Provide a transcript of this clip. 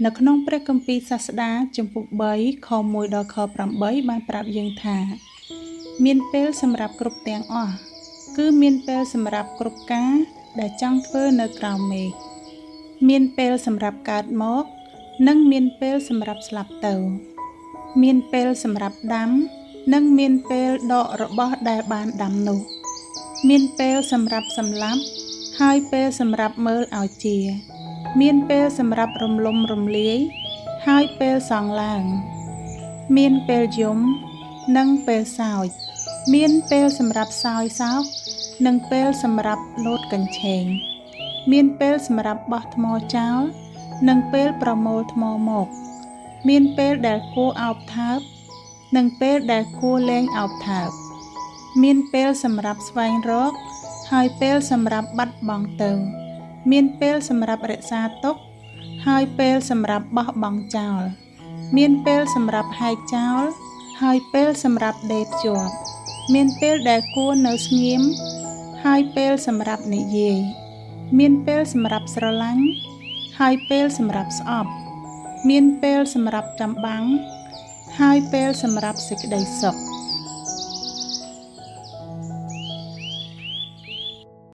នៅក្នុងព្រះគម្ពីរសាស្តាចំពុក3ខ1ដល់ខ8បានប្រាប់យើងថាមានពេលសម្រាប់គ្រប់ទាំងអស់គឺមានពេលសម្រាប់គ្រប់ការដែលចង់ធ្វើនៅក្រោមមេឃមានពេលសម្រាប់កើតមកនិងមានពេលសម្រាប់ស្លាប់ទៅមានពេលសម្រាប់ដាំនិងមានពេលដករបស់ដែលបានដាំនោះមានពេលសម្រាប់សម្លាប់ហើយពេលសម្រាប់មើលឲ្យជាមានពេលសម្រាប់រំលំរំលាយហើយពេលសង់ឡើងមានពេលយំនិងពេលសោចមានពេលសម្រាប់សោយសោកនិងពេលសម្រាប់លោតកញ្ឆេងមានពេលសម្រាប់បោះថ្មចោលនិងពេលប្រមូលថ្មមកមានពេលដែលគួរអោបថើបនិងពេលដែលគួរលែងអោបថើបមានពេលសម្រាប់ស្វែងរកហើយពេលសម្រាប់បាត់បង់ទៅមានពេលសម្រាប់រក្សាទុកហើយពេលសម្រាប់បោះបង់ចោលមានពេលសម្រាប់ហែកចោលហើយពេលសម្រាប់ដេរភ្ជាប់មានពេលដែលគួរនៅស្ងៀមហើយពេលសម្រាប់និយាយមានពេលសម្រាប់ស្រឡាញ់ហើយពេលសម្រាប់ស្អប់មានពេលសម្រាប់ចាំបាំងហើយពេលសម្រាប់សេចក្តីសុខ